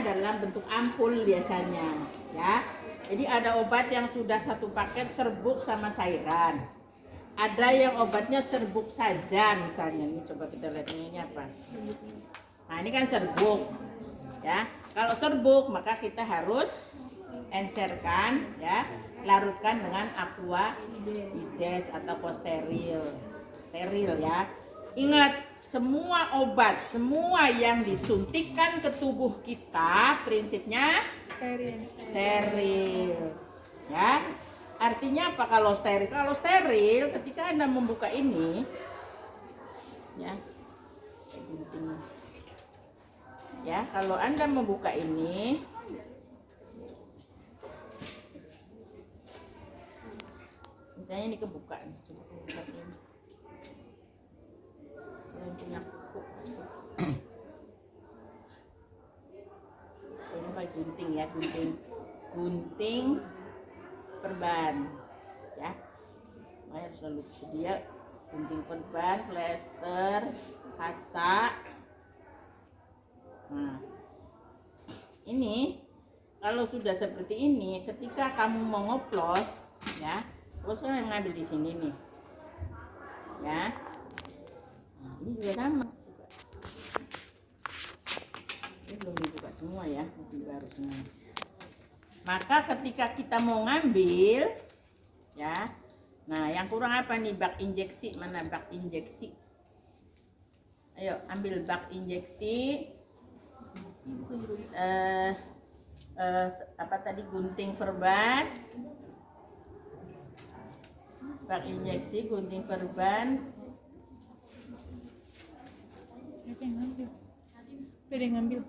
dalam bentuk ampul biasanya, ya. Jadi ada obat yang sudah satu paket serbuk sama cairan. Ada yang obatnya serbuk saja, misalnya ini coba kita lihat ini apa. Nah ini kan serbuk, ya. Kalau serbuk maka kita harus encerkan, ya, larutkan dengan aqua ides atau steril, ya. Ingat, semua obat, semua yang disuntikkan ke tubuh kita prinsipnya steril, ya. Artinya apa kalau steril? Kalau steril, ketika Anda membuka ini, ya, ya, kalau Anda membuka ini, misalnya ini kebuka, coba buka ini. Punya kuku. Ini pakai gunting, ya, gunting perban, ya. Makanya harus selalu sedia gunting perban, plester, kasa. Nah, ini kalau sudah seperti ini, ketika kamu mau ngoplos, ya, terus kan mengambil di sini nih, ya. Nah, ini juga sama. Ini belum dibuka semua, ya, masih baru semua. Maka ketika kita mau ngambil, ya, nah yang kurang apa nih? Bak injeksi. Mana bak injeksi? Ayo ambil bak injeksi. Apa tadi, gunting perban, bak injeksi, gunting perban. Siapa yang ngambil? Udah yang ngambil.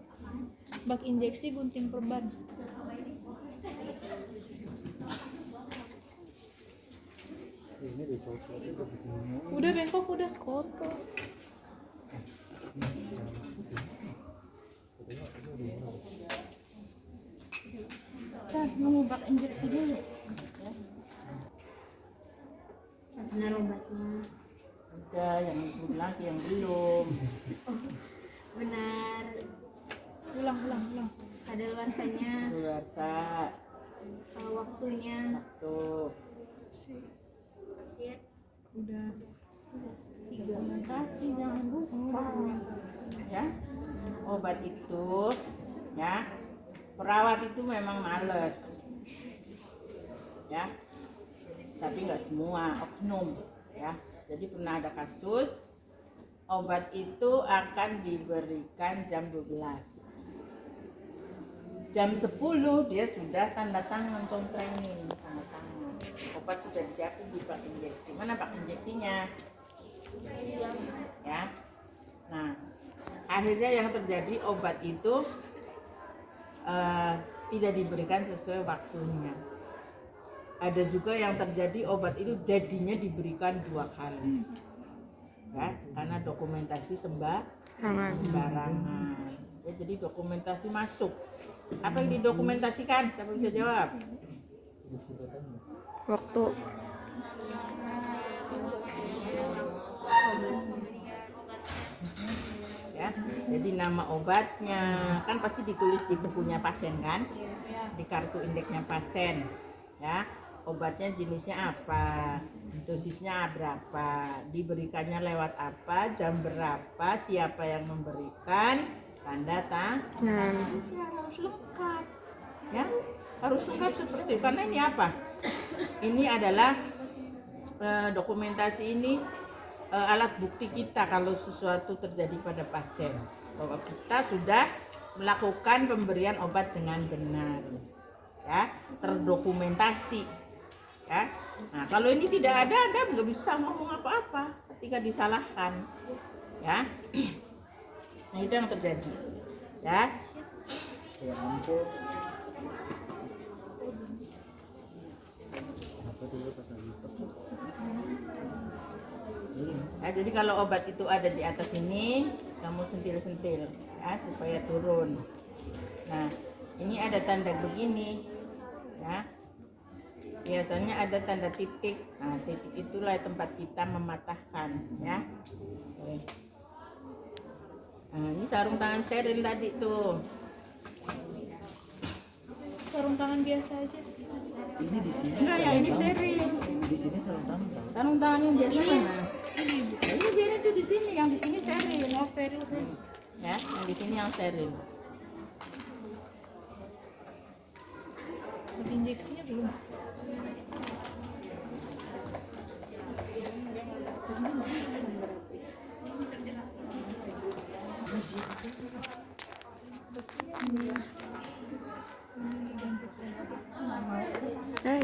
Bak injeksi, gunting perban. Udah bengkok, udah kotor. Kita mau bak injeksi dulu. Benar obatnya. Udah, yang lagi yang belum. Benar. Ulang. Ada luarsanya. Luarsa. Waktunya. Tuh. Pasien. Udah. 3. Kasih, jangan lupa. Ya. Obat itu, ya. Perawat itu memang males. Ya. Tapi nggak semua, oknum, ya. Jadi pernah ada kasus obat itu akan diberikan jam 12. Jam 10 dia sudah tanda tangan, comprengin, tanda tangan. Obat sudah disiapin di bak injeksi. Mana bak injeksinya? Ya. Nah, akhirnya yang terjadi obat itu tidak diberikan sesuai waktunya. Ada juga yang terjadi obat itu jadinya diberikan 2 kali, ya, karena dokumentasi sembarangan. Ya, jadi dokumentasi masuk. Apa yang didokumentasikan? Siapa bisa jawab? Waktu. Ya, jadi nama obatnya kan pasti ditulis di bukunya pasien kan, di kartu indeksnya pasien, ya. Obatnya jenisnya apa, dosisnya berapa, diberikannya lewat apa, jam berapa, siapa yang memberikan, tanda tangan. Ya, harus lengkap, ya, harus lengkap seperti itu. Karena ini apa? Ini adalah dokumentasi ini, alat bukti kita kalau sesuatu terjadi pada pasien, bahwa kita sudah melakukan pemberian obat dengan benar, ya, terdokumentasi, ya. Nah, kalau ini tidak ada, Anda nggak bisa ngomong apa-apa ketika disalahkan, ya. Nah, itu yang terjadi, ya. Nah, jadi kalau obat itu ada di atas ini, kamu sentil-sentil, ya, supaya turun. Nah, ini ada tanda begini, ya. Biasanya ada tanda titik. Nah, titik itulah tempat kita mematahkan, ya. Nah, ini sarung tangan steril tadi tuh. sarung tangan biasa aja. Ini di sini. Enggak, yang ini steril. Di sini sarung tangan. Sarung tangan yang biasa mana? Ini biar itu di sini, yang di sini steril. Oh, steril sih. Ya, yang di sini yang steril. Tapi injeksinya belum.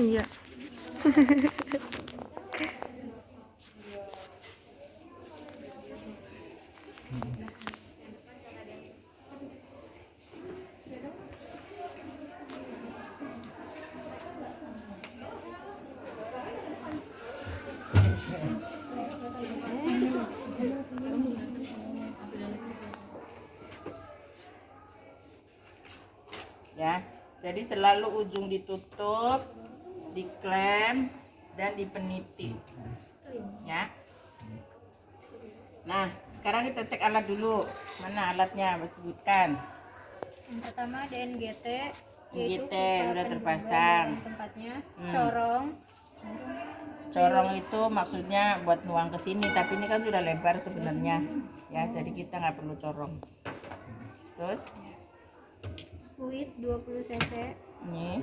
Iya. Ya, jadi selalu ujung ditutup, diklem dan dipeniti. Ya. Nah, sekarang kita cek alat dulu. Mana alatnya? Sebutkan. Yang pertama ada NGT, yaitu NGT, pusat udah pendudukan terpasang. dan tempatnya. Corong, Corong itu maksudnya buat nuang ke sini, tapi ini kan sudah lebar sebenarnya. Ya, jadi kita nggak perlu corong. Terus spuit 20 cc, ini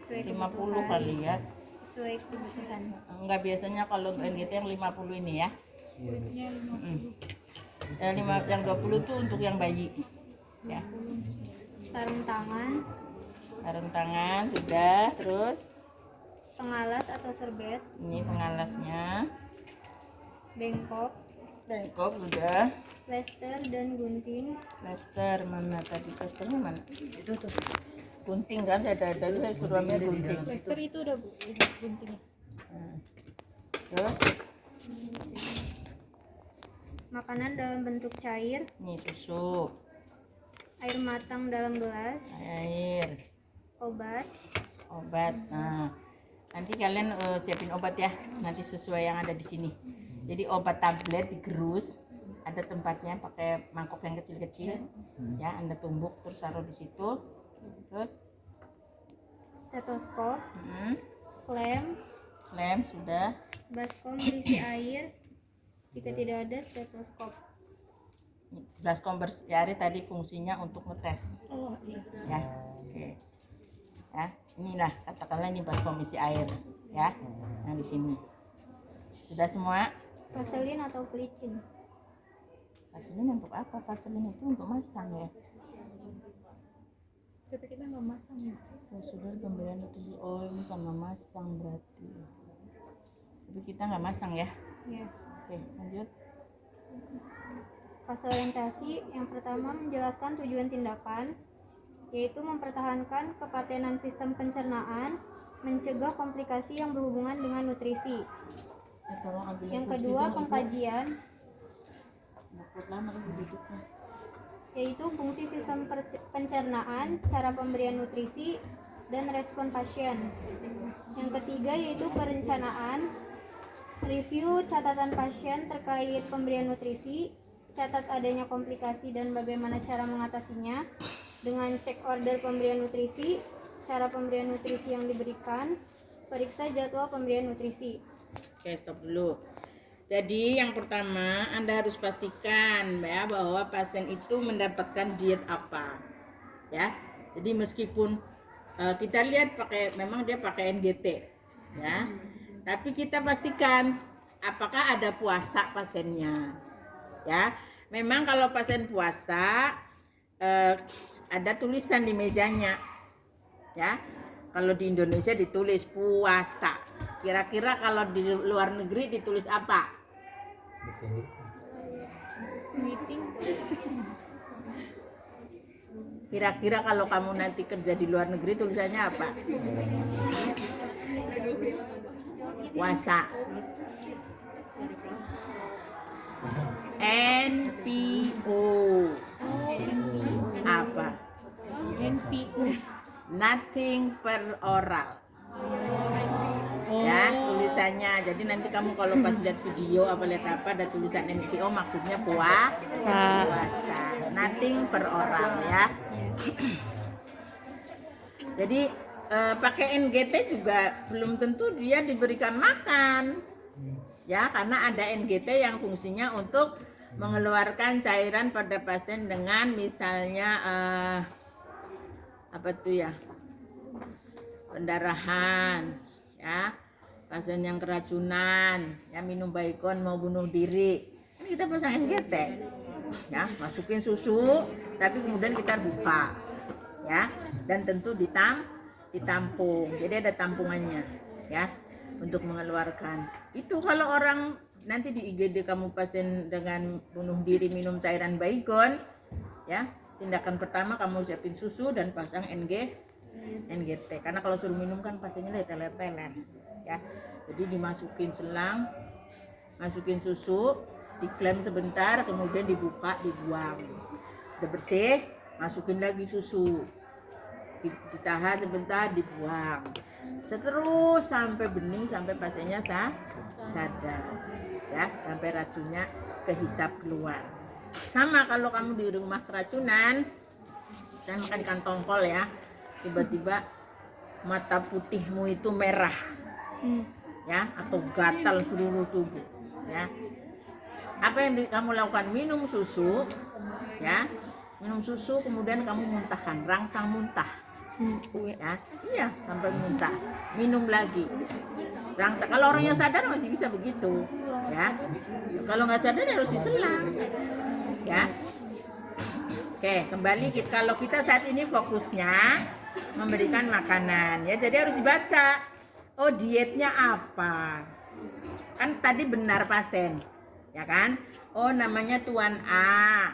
sesuai 50 kebutuhan. kali ya. Sesuai kebutuhan. Enggak, biasanya kalau NGT yang 50 ini ya. Kulitnya 50. Yang 20 tuh untuk yang bayi. Ya. Sarung tangan, Sarung tangan sudah, terus pengalas atau serbet, ini pengalasnya. bengkok, Bengkok sudah. plester dan gunting, Plester mana tadi? Plesternya mana? Itu tuh. Gunting kan saya tadi saya suruh ambil gunting. Plester itu udah gunting. Nah. Terus makanan dalam bentuk cair, ini susu, air matang dalam gelas, air, obat, obat. Nah, nanti kalian siapin obat ya. Nanti sesuai yang ada di sini. Jadi obat tablet digerus, ada tempatnya pakai mangkok yang kecil-kecil. Ya, Anda tumbuk terus taruh di situ. Terus stetoskop, klem sudah. baskom berisi air. Jika tidak ada stetoskop, Baskom bersih air tadi fungsinya untuk ngetes. Oh, iya. Ya, oke. Ya, inilah katakanlah ini baskom isi air, ya. Nah di sini sudah semua. vaselin atau pelicin, Vaselin untuk apa? Vaselin itu untuk masang ya. Tapi kita nggak masang ya. Oh, sudah pemberian nutrisi. Oh, ini sama masang berarti. Tapi kita nggak masang ya. ya. Oke, lanjut. Fase orientasi yang pertama menjelaskan tujuan tindakan, yaitu mempertahankan kepatenan sistem pencernaan, mencegah komplikasi yang berhubungan dengan nutrisi. Tolong ambil Yang kursi kedua, dong, Ibu. pengkajian, Takut lama ibu duduknya. yaitu fungsi sistem pencernaan, cara pemberian nutrisi, dan respon pasien. Yang ketiga yaitu perencanaan, review catatan pasien terkait pemberian nutrisi, catat adanya komplikasi dan bagaimana cara mengatasinya, dengan cek order pemberian nutrisi, cara pemberian nutrisi yang diberikan, periksa jadwal pemberian nutrisi. Oke, stop dulu. Jadi yang pertama Anda harus pastikan ya bahwa pasien itu mendapatkan diet apa. Ya. Jadi meskipun kita lihat memang dia pakai NGT ya. Tapi kita pastikan apakah ada puasa pasiennya. Ya. Memang kalau pasien puasa ada tulisan di mejanya. Ya. Kalau di Indonesia ditulis puasa. Kira-kira kalau di luar negeri ditulis apa? Meeting. Kira-kira kalau kamu nanti kerja di luar negeri tulisannya apa? Puasa. NPO. Apa? NPO. Nothing per oral. Ya, tulisannya. Jadi nanti kamu kalau pas lihat video lihat apa ada tulisan NPO maksudnya puasa. Nothing per oral ya. Jadi pakai NGT juga belum tentu dia diberikan makan, ya, karena ada NGT yang fungsinya untuk mengeluarkan cairan pada pasien dengan misalnya apa tuh ya, pendarahan, ya, pasien yang keracunan, ya, minum Baygon mau bunuh diri, kan kita pasang NGT, ya, masukin susu, tapi kemudian kita buka, ya, dan tentu ditampung, jadi ada tampungannya, ya, untuk mengeluarkan. Itu kalau orang nanti di IGD kamu pasien dengan bunuh diri minum cairan Baygon, ya, tindakan pertama kamu siapin susu dan pasang NGT, karena kalau suruh minum kan pasiennya letel-letelan, ya, jadi dimasukin selang, masukin susu, diklem sebentar, kemudian dibuka, dibuang, udah bersih, masukin lagi susu, ditahan sebentar, dibuang, seterus sampai bening, sampai pasiennya sadar, ya, sampai racunnya kehisap keluar. Sama kalau kamu di rumah keracunan, saya makan ikan tongkol, ya, tiba-tiba mata putihmu itu merah, ya, atau gatal seluruh tubuh, ya, apa yang kamu lakukan? Minum susu, ya, minum susu, kemudian kamu muntahkan, rangsang muntah, ya, iya, sampai muntah, minum lagi, rangsang. Kalau orangnya sadar masih bisa begitu, ya, kalau nggak sadar harus diselang, ya. Oke, kembali kalau kita saat ini fokusnya memberikan makanan, ya, jadi harus dibaca, oh dietnya apa, kan tadi benar pasien, ya kan, oh namanya Tuan A,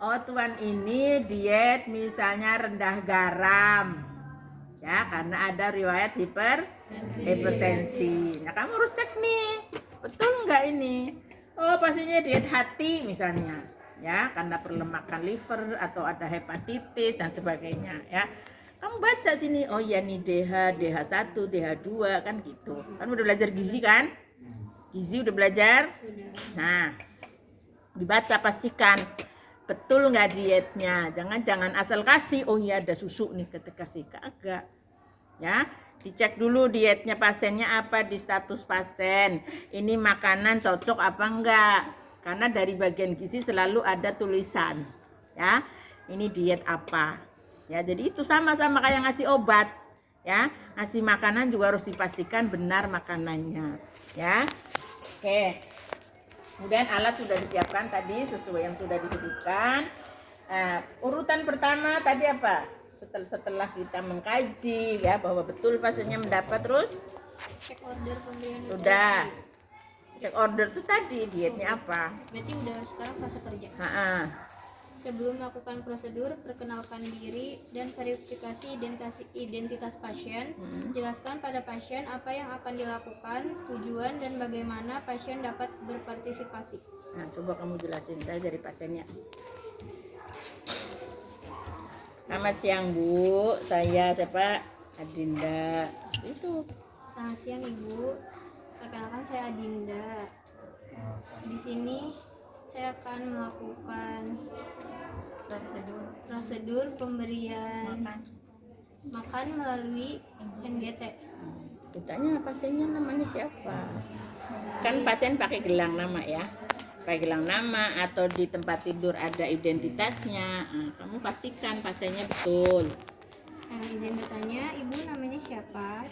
oh Tuan ini diet misalnya rendah garam, ya, karena ada riwayat hipertensi. Nah, kamu harus cek nih, betul nggak ini, oh pasiennya diet hati misalnya, ya, karena perlemakan liver atau ada hepatitis dan sebagainya, ya. Kamu baca sini, oh ya nih DH1, DH2, kan gitu. Kan udah belajar gizi kan? Gizi udah belajar? Nah, dibaca, pastikan betul nggak dietnya. Jangan asal kasih, oh iya ada susu nih ketika kasih, kagak. Ya, dicek dulu dietnya pasiennya apa di status pasien. Ini makanan cocok apa enggak? Karena dari bagian gizi selalu ada tulisan, ya. Ini diet apa? Ya, jadi itu sama-sama kayak ngasih obat, ya. Ngasih makanan juga harus dipastikan benar makanannya, ya. Oke. Kemudian alat sudah disiapkan tadi sesuai yang sudah disebutkan. Urutan pertama tadi apa? Setelah kita mengkaji, ya, bahwa betul pasiennya mendapat, terus Cek order pemberian sudah. nutrisi. Cek order itu tadi dietnya apa? Berarti udah sekarang fase kerja. Ha-ha. Sebelum melakukan prosedur, perkenalkan diri dan verifikasi identitas pasien. Jelaskan pada pasien apa yang akan dilakukan, tujuan, dan bagaimana pasien dapat berpartisipasi. Nah, coba kamu jelasin, saya dari pasiennya. Selamat siang Bu, saya siapa? Adinda. Itu. Selamat siang Ibu, perkenalkan saya Adinda. Di sini saya akan melakukan prosedur pemberian makan melalui NGT. Ditanya pasiennya namanya siapa? Kan pasien pakai gelang nama, ya. Pakai gelang nama atau di tempat tidur ada identitasnya. Nah, kamu pastikan pasiennya betul. Izin bertanya, Ibu namanya siapa?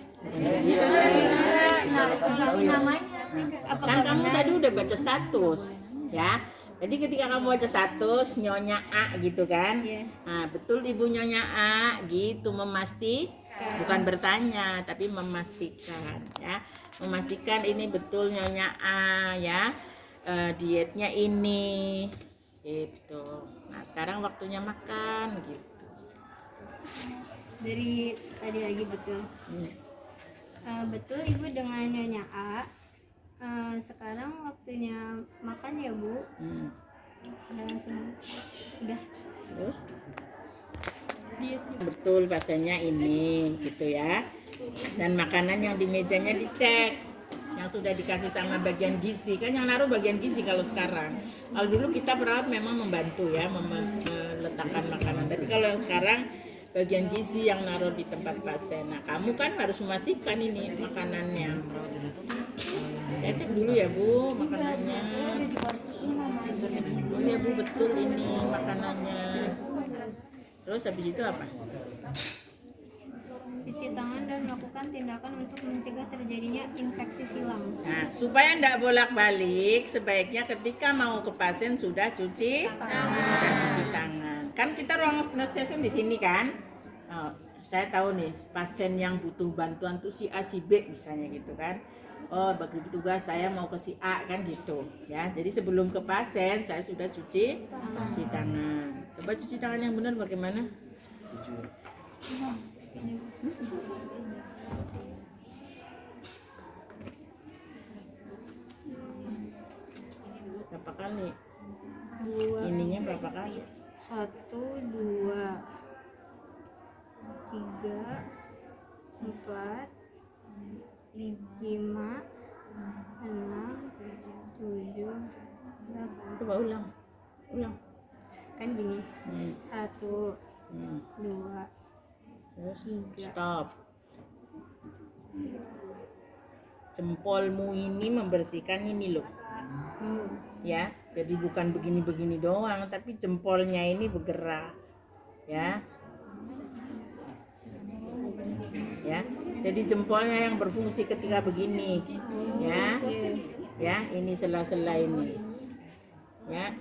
Kan kamu tadi udah baca status, ya. Jadi ketika kamu baca status Nyonya A gitu kan, nah betul Ibu Nyonya A gitu, bukan bertanya tapi memastikan, ya, memastikan ini betul Nyonya A, ya, dietnya ini, gitu. Nah sekarang waktunya makan, gitu. Dari tadi lagi betul. Betul Ibu dengan Nyonya A. Sekarang waktunya makan ya Bu. Udah langsung. Udah. Terus betul pasiennya ini, gitu ya. Dan makanan yang di mejanya dicek, yang sudah dikasih sama bagian gizi, kan yang naruh bagian gizi kalau sekarang. Kalau dulu kita perawat memang membantu, ya, meletakkan makanan. Tapi kalau yang sekarang bagian gizi yang naruh di tempat pasien. Nah, kamu kan harus memastikan ini makanannya. Saya cek dulu ya Bu, makanannya. Oh ya Bu, betul ini makanannya. Terus habis itu apa? Cuci tangan dan melakukan tindakan untuk mencegah terjadinya infeksi silang. Nah, supaya tidak bolak-balik, sebaiknya ketika mau ke pasien sudah cuci tangan. Kan kita ruang anestesi di sini kan. Oh, saya tahu nih pasien yang butuh bantuan tuh si A, si B misalnya gitu kan. Oh, bagi tugas saya mau ke si A kan gitu ya. Jadi sebelum ke pasien saya sudah cuci tangan. Coba cuci tangan yang benar bagaimana? Berapa kali? Ininya berapa kali? 1, 2, 3, 4, 5, 6, 7, 8. Coba ulang. Kan gini. 1, Hmm. 2, Terus 3. stop. Jempolmu ini membersihkan ini loh. Ya, jadi bukan begini-begini doang, tapi jempolnya ini bergerak. Ya. Ya. Jadi jempolnya yang berfungsi ketika begini. Ya. Ya, ini sela-sela ini. Ya.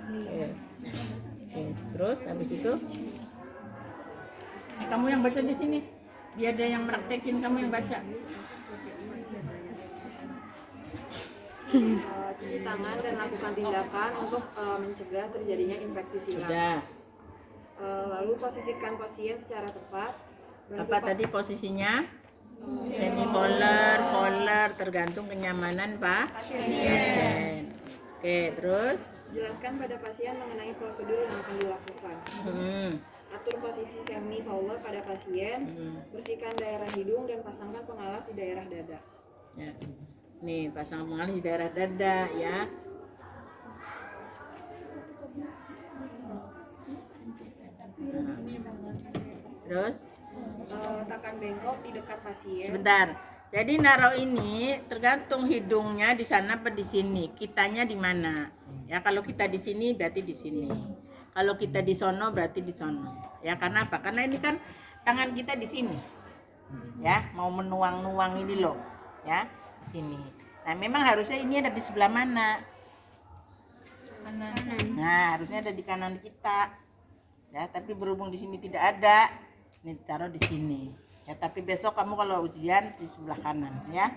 Oke. Oke, terus habis itu kamu yang baca di sini. Biar ada yang praktekin, kamu yang baca. Cuci tangan dan lakukan tindakan untuk mencegah terjadinya infeksi silang. Sudah. Lalu posisikan pasien secara tepat. Apa tadi posisinya? Semi voller, tergantung kenyamanan pasien. Oke, terus Jelaskan pada pasien mengenai prosedur yang akan dilakukan. Atur posisi semi voller pada pasien. Bersihkan daerah hidung dan pasangkan pengalas di daerah dada. Ya. Nih, pasang pengalas di daerah dada ya. Terus Letakkan bengkok di dekat pasien. sebentar. Jadi naruh ini tergantung hidungnya di sana apa di sini. Kitanya di mana? Ya, kalau kita di sini berarti di sini. Kalau kita di sono berarti di sono. Ya, karena apa? Karena ini kan tangan kita di sini. Ya, mau menuang-nuang ini loh. Ya, di sini. Nah, memang harusnya ini ada di sebelah mana? Kanan. Nah, harusnya ada di kanan kita. Ya, tapi berhubung di sini tidak ada, ini taruh di sini. Ya, tapi besok kamu kalau ujian di sebelah kanan, ya.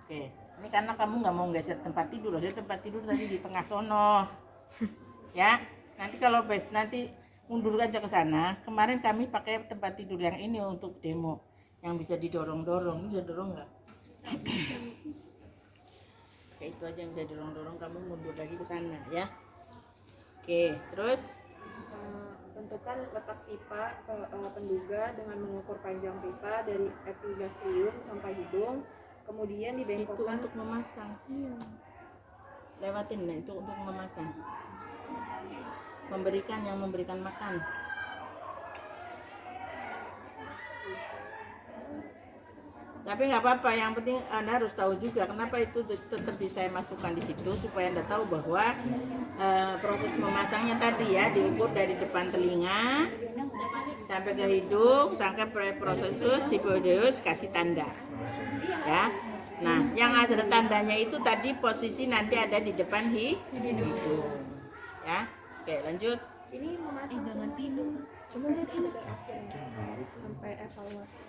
Oke, ini karena kamu nggak mau geser tempat tidur, harusnya tempat tidur tadi di tengah sono. Ya, nanti kalau nanti mundur aja ke sana. Kemarin kami pakai tempat tidur yang ini untuk demo, yang bisa didorong-dorong. Ini bisa dorong nggak? Oke, itu aja yang bisa dorong-dorong. Kamu mundur lagi ke sana, ya. Oke, terus Tentukan letak pipa penduga dengan mengukur panjang pipa dari epigastrium sampai hidung. Kemudian itu dibengkokkan. untuk memasang. Lewatin deh, itu untuk memasang. Memberikan makan. Tapi nggak apa-apa, yang penting Anda harus tahu juga kenapa itu tetap saya masukkan di situ supaya Anda tahu bahwa proses memasangnya tadi ya diukur dari depan telinga sampai ke hidung sampai prosesus sipoideus kasih tanda. Ya. Nah, yang ada tandanya itu tadi posisi nanti ada di depan hidung. Ya. Oke, lanjut. Ini memasang Jangan tidur. Coba lihat sini. sampai evaluasi.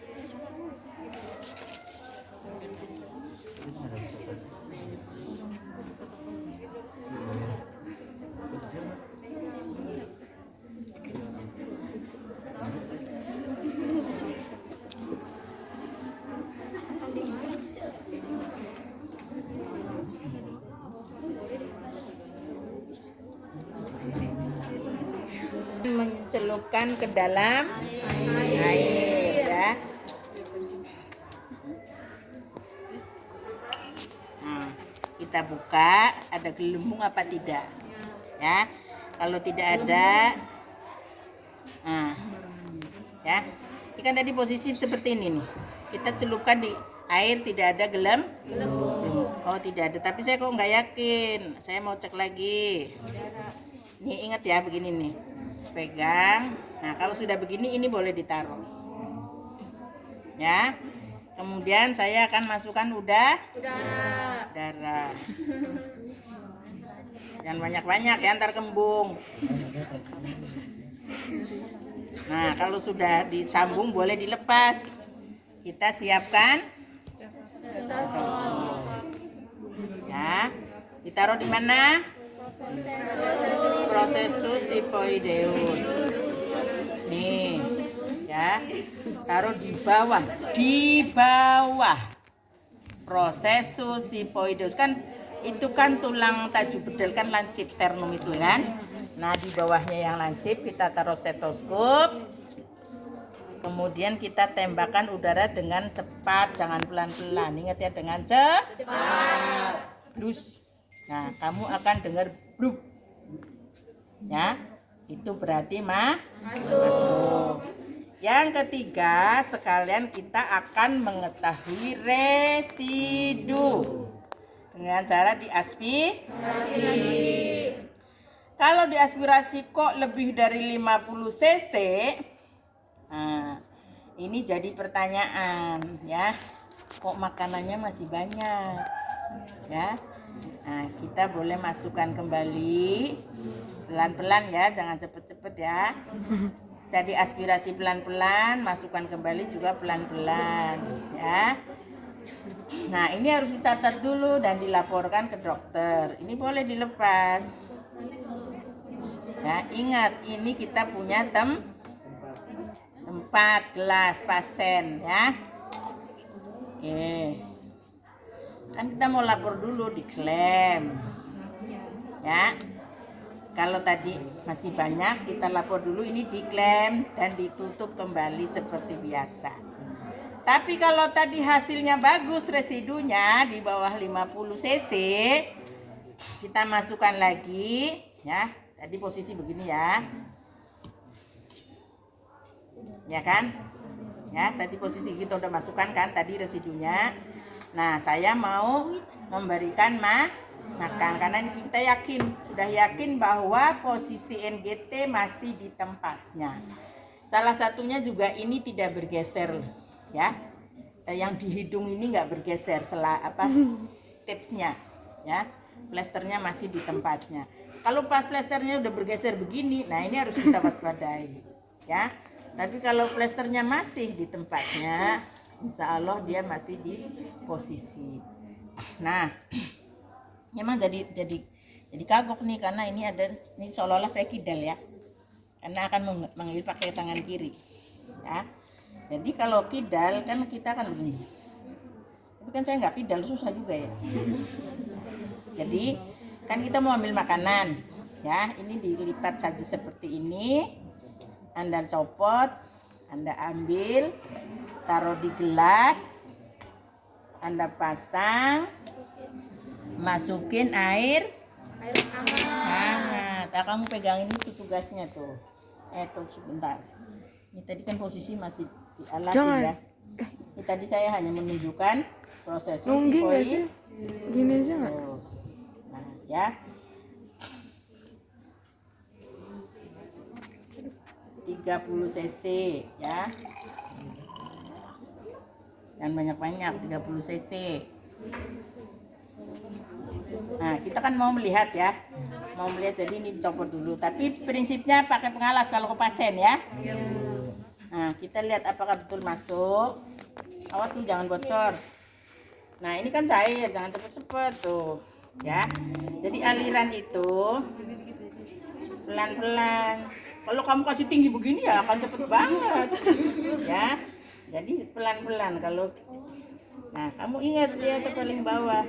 Mencelupkan ke dalam air ya. Nah, kita buka ada gelembung apa tidak ya. Kalau tidak ada, nah Ya. Ini kan tadi posisi seperti ini nih. Kita celupkan di air, tidak ada gelembung. Oh, tidak ada. Tapi saya kok nggak yakin. Saya mau cek lagi. Ini ingat ya, begini nih. Pegang. Nah, kalau sudah begini, ini boleh ditaruh. Ya. Kemudian saya akan masukkan udara. Jangan banyak-banyak ya, ntar kembung. Nah, kalau sudah disambung boleh dilepas. Kita siapkan. Ya, ditaruh di mana? Prosesus sifoideus. Nih, ya, taruh di bawah. Prosesus sifoideus kan itu kan tulang tajuk bedel kan lancip sternum itu kan. Nah, di bawahnya yang lancip kita taruh stetoskop. Kemudian kita tembakkan udara dengan cepat, jangan pelan-pelan. Ingat ya, dengan cepat. Terus, nah kamu akan dengar bruk. Ya, itu berarti masuk. Yang ketiga, sekalian kita akan mengetahui residu dengan cara diaspirasi. Kalau diaspirasi kok lebih dari 50 cc, nah, ini jadi pertanyaan ya, kok makanannya masih banyak ya. Nah, kita boleh masukkan kembali pelan-pelan ya, jangan cepet-cepet ya. Jadi aspirasi pelan-pelan, masukkan kembali juga pelan-pelan ya. Nah, ini harus dicatat dulu dan dilaporkan ke dokter. Ini boleh dilepas. Ya, ingat ini kita punya tempat gelas pasien ya. Oke. Kan kita mau lapor dulu, diklaim. Ya. Kalau tadi masih banyak, kita lapor dulu, ini diklaim dan ditutup kembali seperti biasa. Tapi kalau tadi hasilnya bagus, residunya di bawah 50 cc, kita masukkan lagi ya. Tadi posisi begini ya. Ya kan? Ya, tadi posisi kita udah masukkan kan tadi residunya. Nah, saya mau memberikan makan karena kita sudah yakin bahwa posisi NGT masih di tempatnya. Salah satunya juga ini tidak bergeser ya. Yang di hidung ini nggak bergeser tipsnya ya. Plasternya masih di tempatnya. Kalau plasternya udah bergeser begini, nah ini harus kita waspadai ya. Tapi kalau plasternya masih di tempatnya, insya Allah dia masih di posisi. Nah, memang jadi kagok nih karena ini seolah-olah saya kidal ya, karena akan mengambil pakai tangan kiri ya. Jadi kalau kidal kan kita akan begini, tapi kan saya nggak kidal, susah juga ya. Jadi kan kita mau ambil makanan ya, ini dilipat saja seperti ini. Anda copot, Anda ambil, taruh di gelas, Anda pasang, masukin air hangat. Nah, kamu pegang ini tuh tugasnya tuh. Tuh sebentar. Ini tadi kan posisi masih di alas ya. Ini tadi saya hanya menunjukkan proses sifoi. Gini aja nggak? Nah, ya. 30 cc ya. Dan banyak-banyak 30 cc. Nah, kita kan mau melihat ya. Mau melihat, jadi ini dicopot dulu. Tapi prinsipnya pakai pengalas kalau ke pasien ya. Nah, kita lihat apakah betul masuk. Awas tuh jangan bocor. Nah, ini kan cair, jangan cepet-cepet tuh. Ya. Jadi aliran itu pelan-pelan. Kalau kamu kasih tinggi begini ya akan cepet banget. Ya. Jadi pelan-pelan kalau. Nah, kamu ingat lihat ke paling bawah.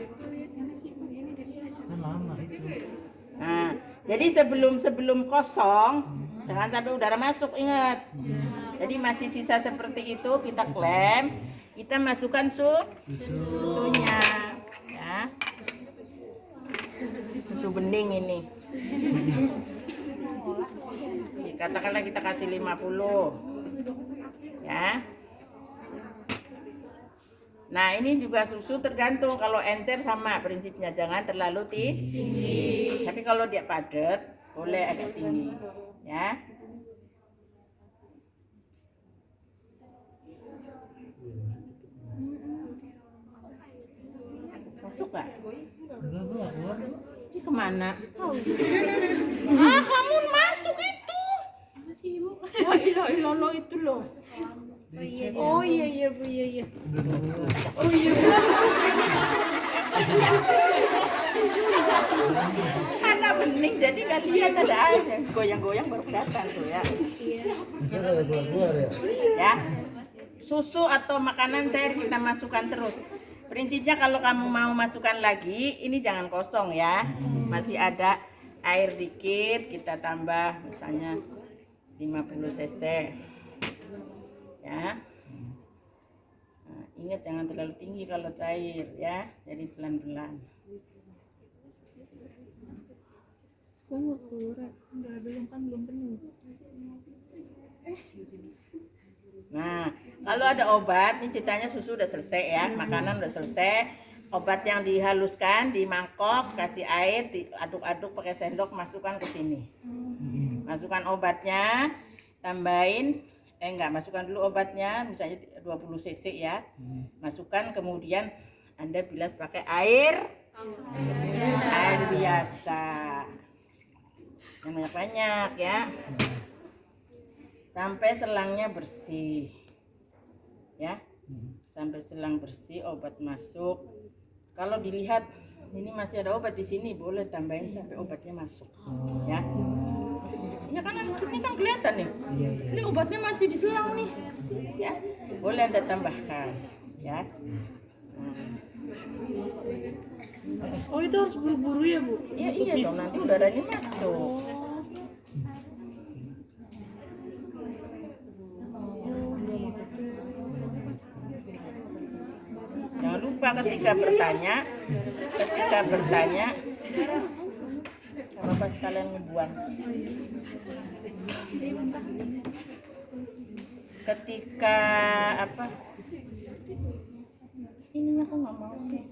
Nah, jadi sebelum kosong, jangan sampai udara masuk, ingat. Jadi masih sisa seperti itu, kita klem, kita masukkan susunya, ya. Susu bening ini. Katakanlah kita kasih 50. Nah, ini juga susu tergantung. Kalau encer sama prinsipnya, jangan terlalu tinggi. Tapi kalau dia padat, boleh agak tinggi. Ya. Masuk gak? Ini kemana? Ah, kamu masuk itu. Wah, ilah itu loh. Oh iya Bu, iya. Karena bening jadi nggak lihat ada airnya. Goyang-goyang baru kelihatan tuh ya. Ya. Susu atau makanan cair kita masukkan terus. Prinsipnya kalau kamu mau masukkan lagi, ini jangan kosong ya. Masih ada air dikit, kita tambah misalnya 50 cc. Ya. Nah, ingat jangan terlalu tinggi kalau cair ya. Jadi pelan-pelan. Enggak, belum penuh. Nah, kalau ada obat, ini ceritanya susu udah selesai ya, makanan udah selesai, obat yang dihaluskan di mangkok, kasih air, diaduk-aduk pakai sendok, masukkan ke sini. Masukkan obatnya, tambahin, masukkan dulu obatnya, misalnya 20 cc ya, masukkan, kemudian Anda bilas pakai air biasa, yang banyak-banyak ya. Sampai selangnya bersih ya, sampai selang bersih, obat masuk. Kalau dilihat ini masih ada obat di sini, boleh tambahin sampai obatnya masuk ya. Ya kan ini kan kelihatan nih, ini obatnya masih di selang nih ya, boleh Anda tambahkan ya. Oh itu harus buru-buru ya Bu? Iya dong, nanti udaranya masuk. Jangan lupa ketika bertanya kalau pas kalian ngebuang, ketika apa ininya aku nggak mau sih.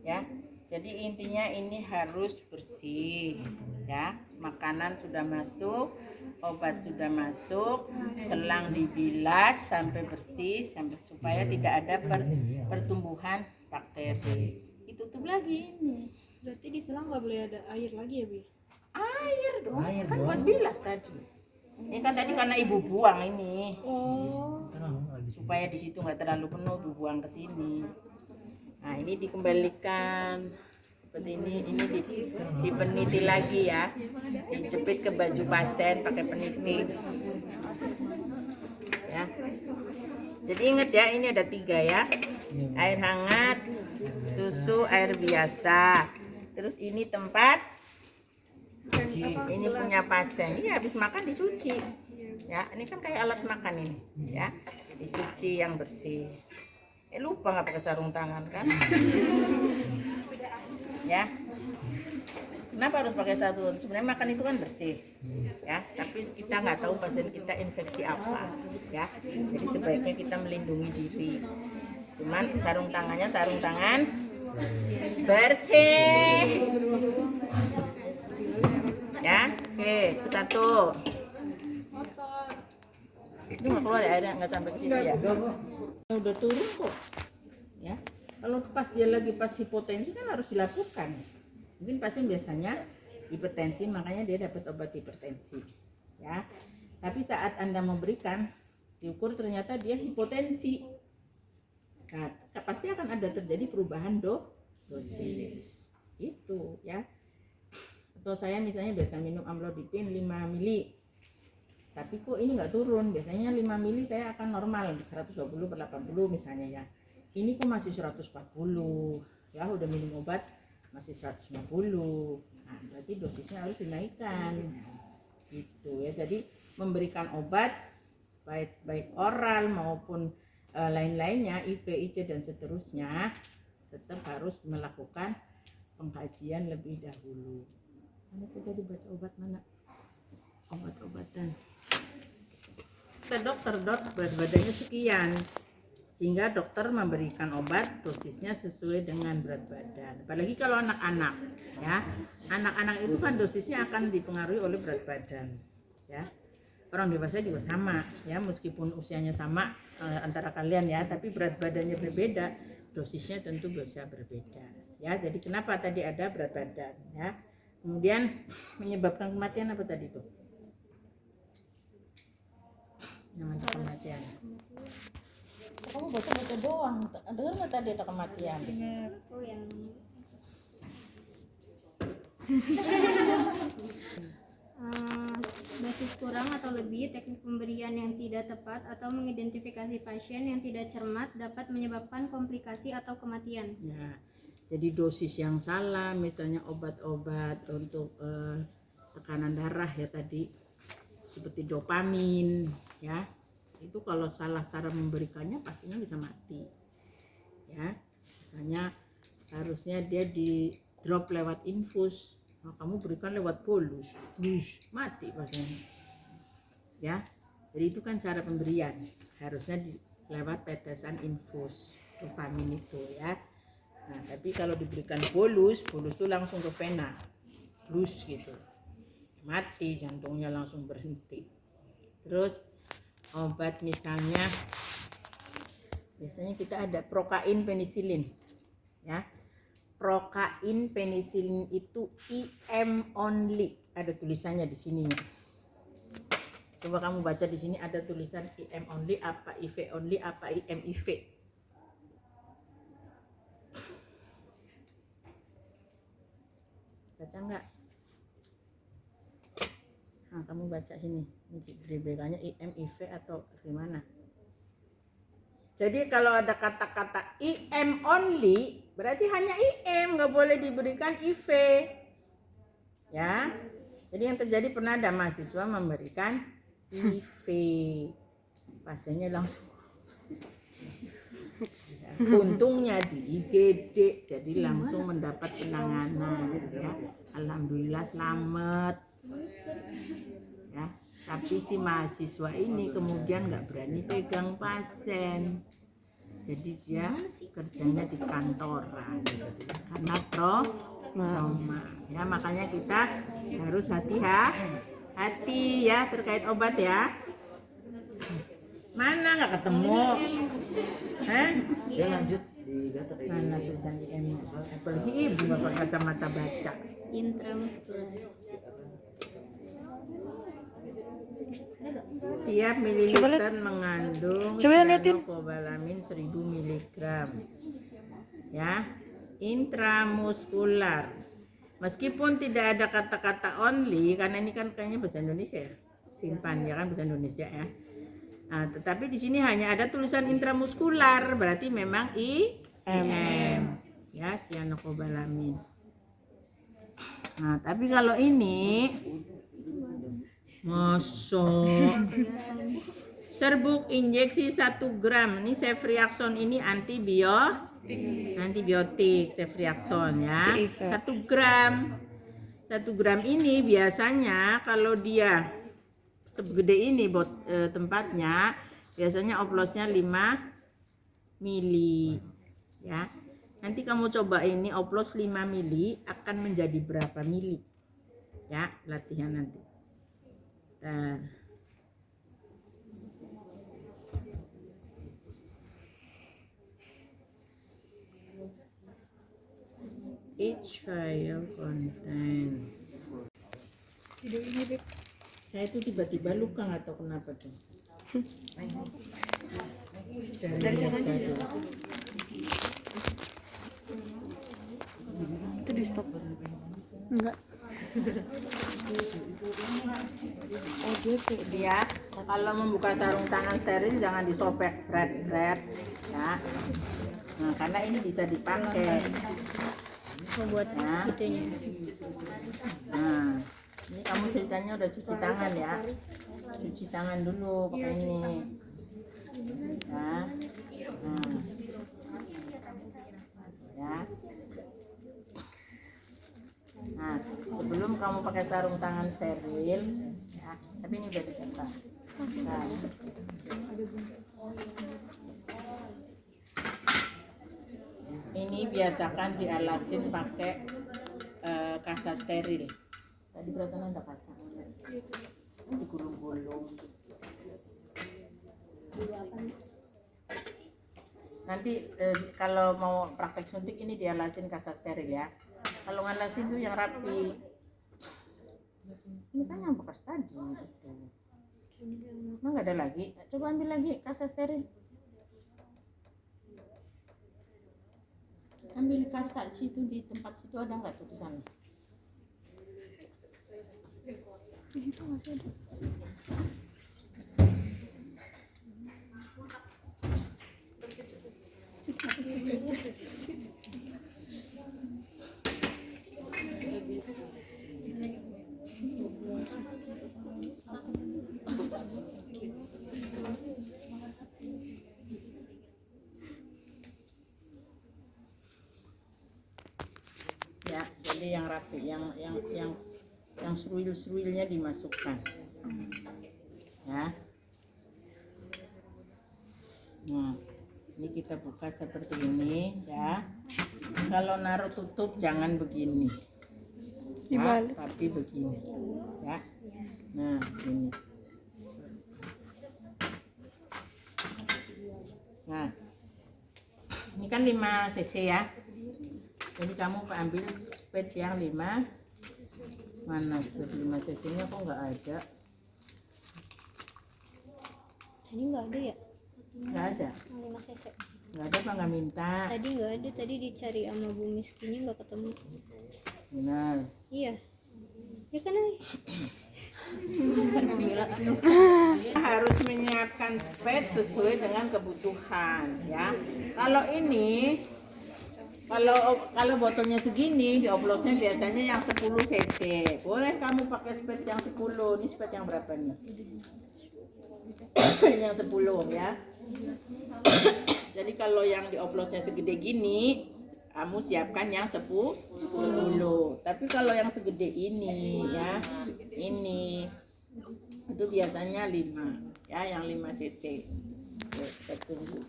Ya, jadi intinya ini harus bersih ya. Makanan sudah masuk, obat sudah masuk, selang dibilas sampai bersih, sampai supaya tidak ada pertumbuhan bakteri. Ditutup lagi ini. Berarti di selang nggak boleh ada air lagi ya Bu? Air dong, kan buat bilas tadi. Ini kan tadi karena ibu buang ini, Oh. supaya di situ nggak terlalu penuh, ibu buang ke sini. Nah ini dikembalikan seperti ini dipeniti lagi ya, dijepit ke baju pasien pakai peniti ya. Jadi ingat ya, ini ada 3 ya, air hangat, susu, air biasa, terus ini tempat, ini punya pasien, ini habis makan dicuci ya, ini kan kayak alat makan ini ya, dicuci yang bersih. Lupa nggak pakai sarung tangan kan? Ya. Kenapa harus pakai sarung? Sebenarnya makan itu kan bersih, ya. Tapi kita nggak tahu pasien kita infeksi apa, ya. Jadi sebaiknya kita melindungi diri. Cuman sarung tangan bersih. Ya, oke, itu 1. Itu nggak keluar ya airnya, nggak sampai ke situ ya. Udah turun kok ya. Kalau pas dia lagi pas hipotensi kan harus dilakukan. Mungkin pasien biasanya hipertensi, makanya dia dapat obat hipertensi ya. Tapi saat Anda memberikan, diukur ternyata dia hipotensi, nah pasti akan ada terjadi perubahan dosis itu ya. Atau saya misalnya biasa minum amlodipin 5 mili, tapi kok ini nggak turun, biasanya 5 mili saya akan normal 120/80 misalnya ya, ini kok masih 140 ya, udah minum obat masih 150, nah berarti dosisnya harus dinaikkan gitu ya. Jadi memberikan obat baik oral maupun lain-lainnya, IV, IC dan seterusnya, tetap harus melakukan pengkajian lebih dahulu. Mana kita dibaca obat mana? obat-obatan. Ke dokter, dok, berat badannya sekian, sehingga dokter memberikan obat dosisnya sesuai dengan berat badan. Apalagi kalau anak-anak, ya, anak-anak itu kan dosisnya akan dipengaruhi oleh berat badan, ya. Orang dewasa juga sama, ya, meskipun usianya sama antara kalian, ya, tapi berat badannya berbeda, dosisnya tentu bisa berbeda, ya. Jadi kenapa tadi ada berat badan, ya. Kemudian menyebabkan kematian apa tadi tuh? Yang ada kematian. Kamu baca doang. Dengar nggak tadi ada kematian? Dengar. Oh yang dosis kurang atau lebih, teknik pemberian yang tidak tepat atau mengidentifikasi pasien yang tidak cermat dapat menyebabkan komplikasi atau kematian. Ya, jadi dosis yang salah, misalnya obat-obat untuk tekanan darah ya tadi, seperti dopamin, ya, itu kalau salah cara memberikannya pastinya bisa mati, ya. Misalnya harusnya dia di drop lewat infus, nah, kamu berikan lewat bolus, mati pasiennya, ya. Jadi itu kan cara pemberian, harusnya lewat tetesan infus dopamin itu, ya. Nah, tapi kalau diberikan bolus itu langsung ke vena, blus gitu, mati, jantungnya langsung berhenti. Terus obat misalnya, biasanya kita ada prokain penisilin, ya. Prokain penisilin itu IM only, ada tulisannya di sini. Coba kamu baca di sini ada tulisan IM only, apa IV only, apa IM IV. Baca enggak? Nah, kamu baca sini, diberikannya IM, IV atau gimana? Jadi kalau ada kata-kata IM only, berarti hanya IM, nggak boleh diberikan IV, ya. Jadi yang terjadi pernah ada mahasiswa memberikan IV, pasiennya langsung. Untungnya di IGD, jadi langsung mendapat penanganan, ya. Alhamdulillah selamat. Ya, tapi si mahasiswa ini kemudian nggak berani pegang pasien, jadi dia kerjanya di kantoran karena trauma, ya. Makanya kita harus hati-hati, ya, terkait obat, ya. Mana nggak ketemu? Dia lanjut di data kayak Mana tulisan IM? Apalagi ibu nggak pakai kacamata baca. Intramuskuler. Tiap mililiter mengandung cyanokobalamin 1000 mg, ya, intramuskular. Meskipun tidak ada kata-kata only, karena ini kan kayaknya bahasa Indonesia, ya, simpan, ya kan, bahasa Indonesia, ya. Nah, tetapi di sini hanya ada tulisan intramuskular, berarti memang IM, ya, cyanokobalamin. Nah, tapi kalau ini masuk serbuk injeksi 1 gram, ini ceftriaxone, ini antibiotik ceftriaxone, ya, 1 gram. 1 gram ini biasanya kalau dia segede ini tempatnya, biasanya oplosnya 5 mili, ya. Nanti kamu coba ini oplos 5 mili akan menjadi berapa mili, ya, latihan nanti. Nah, each vial contain. Video ini, Beb. Saya tuh tiba-tiba luka, nggak tahu kenapa tuh. Dari sana aja. Itu di stop. Enggak. Oh gitu dia. Kalau membuka sarung tangan steril jangan disobek, red, ya. Nah, karena ini bisa dipakai. Buat Ya. itunya. Nah, ini kamu ceritanya udah cuci tangan, ya. Cuci tangan dulu pakai ini. Ya. Nah. Ya. Nah, sebelum kamu pakai sarung tangan steril, Ya, tapi ini udah dicetak. Nah. Ini biasakan dialasin pakai kasa steril. Tadi perasaan ada kasa. Digulung-gulung. Nanti kalau mau praktek suntik ini dialasin kasa steril ya. Kalau ngalasin tuh yang rapi. Ini kan yang bekas tadi. Gitu. Emang nggak ada lagi? Coba ambil lagi kasa steril. Ambil kasa situ di tempat situ ada nggak tuh di sana? Di situ masih ada. Ya, jadi yang rapi, yang seruil-seruilnya dimasukkan. Ya. Nah, ini kita buka seperti ini ya. Kalau naruh tutup jangan begini. Ya, Dibalik. tapi begini. Ya. Nah, ini. Nah. Ini kan 5 cc ya. Jadi kamu ambil spade yang 5. Mana spade 5 cc nya kok nggak ada? Tadi nggak ada ya? Nggak ada. Yang 5 cc. Nggak ada apa nggak minta? Tadi nggak ada, tadi dicari sama Bu Miskinnya nggak ketemu. Benar. Iya. Ya kan Ay? Harus menyiapkan spade sesuai dengan kebutuhan ya. Kalau ini kalau botolnya segini dioplosnya biasanya yang 10 cc. Boleh kamu pakai spade yang 10. Ini spade yang berapa nih? Yang 10 ya. Jadi kalau yang dioplosnya segede gini, kamu siapkan yang 10. Tapi kalau yang segede ini ya, ini itu biasanya 5 ya, yang 5 cc. Kita tunggu.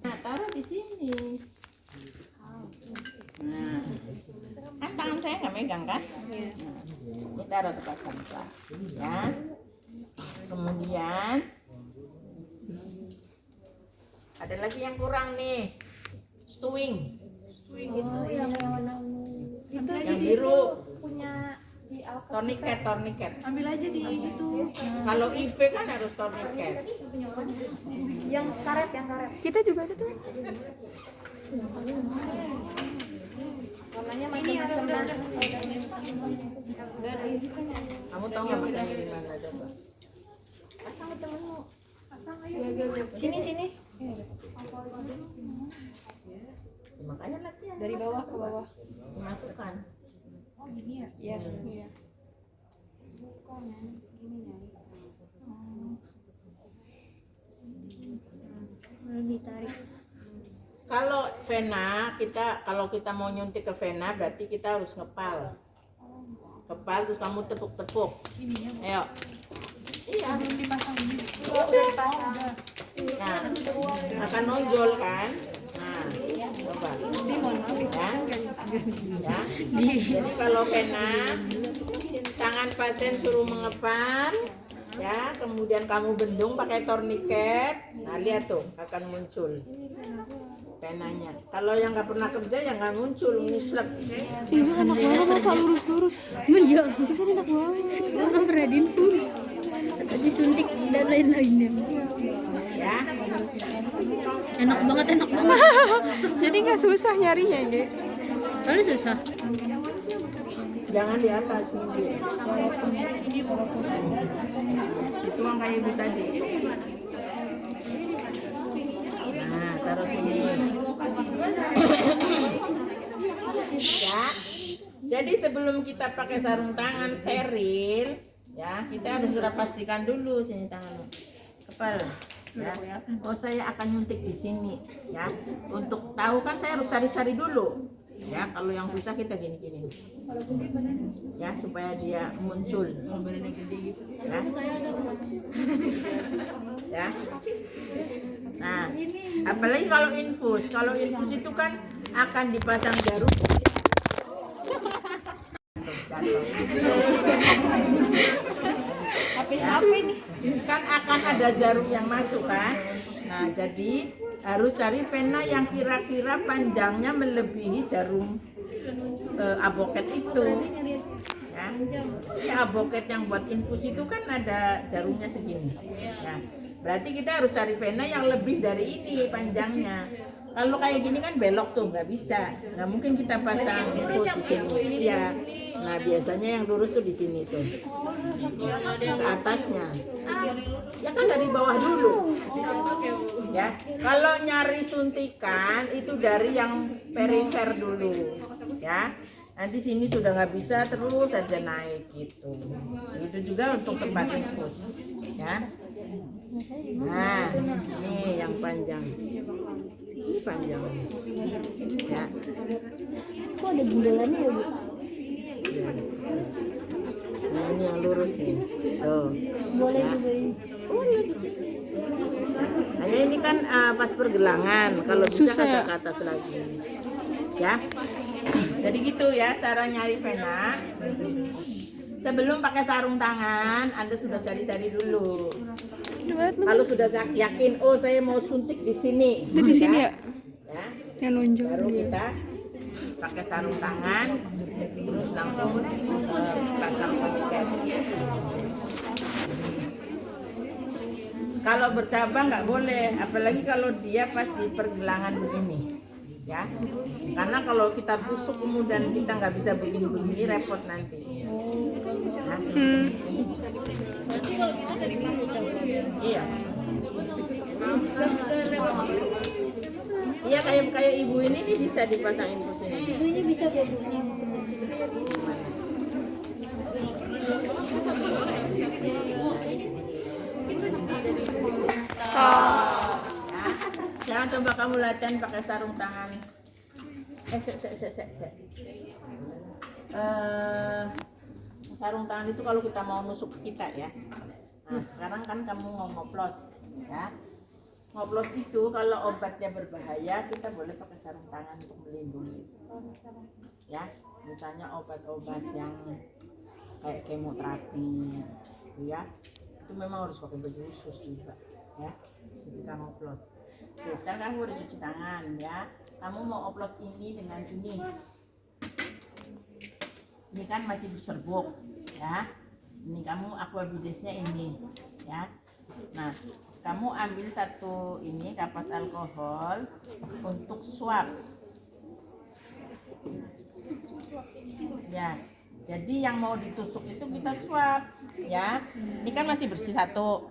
Nah, taruh di sini. Nah, kan tangan saya nggak megang kan? Nah, ini taruh tempat sampah ya. Kemudian ada lagi yang kurang nih, stewing. Itu yang warna itu Yang biru, punya di Alka. torniket. Ambil aja di itu. Kalau IP kan harus torniket. Yang karet, yang karet. Kita juga ada tuh. Warnanya macam-macam. Kamu tahu nggak makanya di mana coba? Pasang ke temenmu. Pasang ayo. Sini. Makanya latihan. Dari bawah ke bawah. Dimasukkan. Iya. Iya. Ditarik. Kalau vena kalau kita mau nyuntik ke vena berarti kita harus ngepal terus kamu tepuk-tepuk. Ayo. Iya. Nah, akan nonjol kan? Nah, coba. Ya. Jadi kalau vena tangan pasien suruh mengepal ya, kemudian kamu bendung pakai torniket. Nah, lihat tuh akan muncul penanya. Kalau yang nggak pernah kerja ya nggak muncul, ngislep. Ibu enak banget masa lurus-lurus. Iya. Susah enak banget. Gue kan pernah diinfus. Tadi suntik dan lain-lainnya. Ya. Enak banget. Jadi nggak susah nyarinya, Dek. Lalu susah. Jangan di atas nih. Dituang kayak ibu tadi. Nah, taruh sini. Ya. Jadi sebelum kita pakai sarung tangan steril, ya, kita harus sudah pastikan dulu sini tanganmu. Kepala. Ya. Oh, saya akan nyuntik di sini, ya. Untuk tahu kan saya harus cari-cari dulu. Ya, kalau yang susah kita gini-gini. Ya, supaya dia muncul. Ya. Ya. Nah, apalagi kalau infus. Kalau infus itu kan akan dipasang jarum. Ya. Kan akan ada jarum yang masuk kan. Nah, jadi harus cari vena yang kira-kira panjangnya melebihi jarum aboket itu. Ya. Jadi aboket yang buat infus itu kan ada jarumnya segini. Ya. Berarti kita harus cari vena yang lebih dari ini panjangnya. Kalau kayak gini kan belok tuh, nggak bisa. Nggak mungkin kita pasang infus di sini. Iya. Nah, biasanya yang lurus tuh di sini tuh. Ke atasnya. Ya kan dari bawah dulu. Ya. Kalau nyari suntikan itu dari yang perifer dulu. Ya. Nanti sini sudah nggak bisa, terus saja naik gitu. Itu juga untuk tempat infus. Ya. Nah, ini yang panjang. Ini panjang. Ya. Kok ada gundelannya ya, Bu? Ya. Nah, ini yang lurus nih. Tuh. Boleh Ya. juga ini. Oh iya bisa. Hanya ini kan pas pergelangan. Kalau bisa Susah ya? ke atas lagi. Ya. Jadi gitu ya cara nyari vena. Sebelum pakai sarung tangan, Anda sudah cari-cari dulu. Kalau sudah yakin, oh saya mau suntik di sini. Itu di sini ya? Ya. Yang lonjong. Baru kita pakai sarung tangan, terus langsung pasang tourniquet. Kalau bercabang nggak boleh, apalagi kalau dia pas di pergelangan begini, ya. Karena kalau kita tusuk kemudian kita nggak bisa begini-begini, repot nanti. Nah, iya. Iya kayak ibu ini nih bisa dipasang infus ini. Itu ini bisa gak, Bu? Yang sebelah sini. Ya. Sekarang coba kamu latihan pakai sarung tangan. Sarung tangan itu kalau kita mau nusuk kita ya. Nah sekarang kan kamu mau ngoplos ya. Ngoplos itu kalau obatnya berbahaya kita boleh pakai sarung tangan untuk melindungi. Ya, misalnya obat-obat yang kayak kemoterapi, gitu ya. Itu memang harus pakai baju khusus juga, ya. Ketika ngoplos. Oke, sekarang kamu harus cuci tangan, ya. Kamu mau oplos ini dengan ini. Ini kan masih berserbuk, ya. Ini kamu aquabidesnya ini, ya. Nah, kamu ambil satu ini kapas alkohol untuk swab. Ya, jadi yang mau ditusuk itu kita swab, ya. Ini kan masih bersih satu,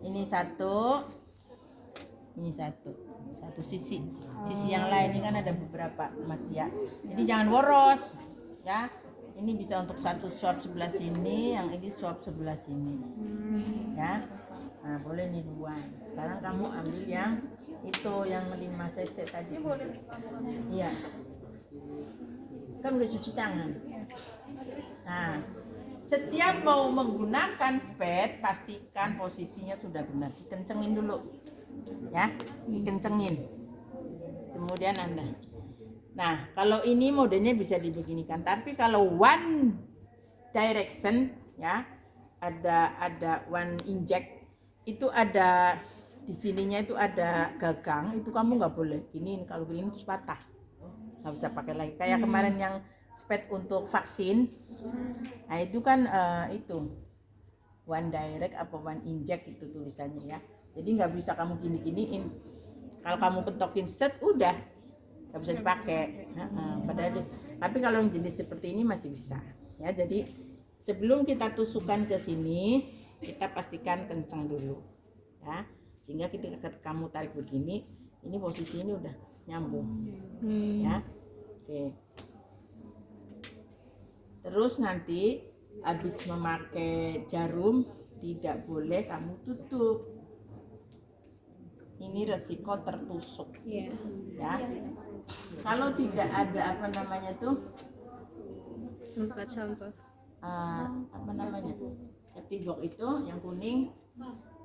ini satu, satu sisi. Sisi yang lain ini kan ada beberapa masih ya. Jadi jangan boros, ya. Ini bisa untuk satu swab sebelah sini, yang ini swab sebelah sini, ya. Nah boleh nih dua. Sekarang kamu ambil yang itu yang 5 cc tadi. Iya. Kan udah cuci tangan. Nah, setiap mau menggunakan spet pastikan posisinya sudah benar. Dikencengin dulu, ya, dikencengin. Kemudian Anda. Nah, kalau ini modenya bisa dibeginikan. Tapi kalau one direction, ya, ada one inject. Itu ada di sininya itu ada gagang, itu kamu nggak boleh gini, kalau gini terus patah, nggak bisa pakai lagi. Kayak kemarin yang spet untuk vaksin, nah itu kan itu one direct apa one inject itu tulisannya ya. Jadi nggak bisa kamu gini-giniin. Kalau kamu pentokin set udah nggak bisa dipakai. Tapi kalau yang jenis seperti ini masih bisa ya. Jadi sebelum kita tusukkan ke sini kita pastikan kencang dulu ya, sehingga ketika kamu tarik begini ini posisi ini udah nyambung ya. Oke, terus nanti habis memakai jarum tidak boleh kamu tutup, ini resiko tertusuk ya. Kalau tidak ada apa namanya tuh Tempat sampah. apa namanya safety box itu yang kuning.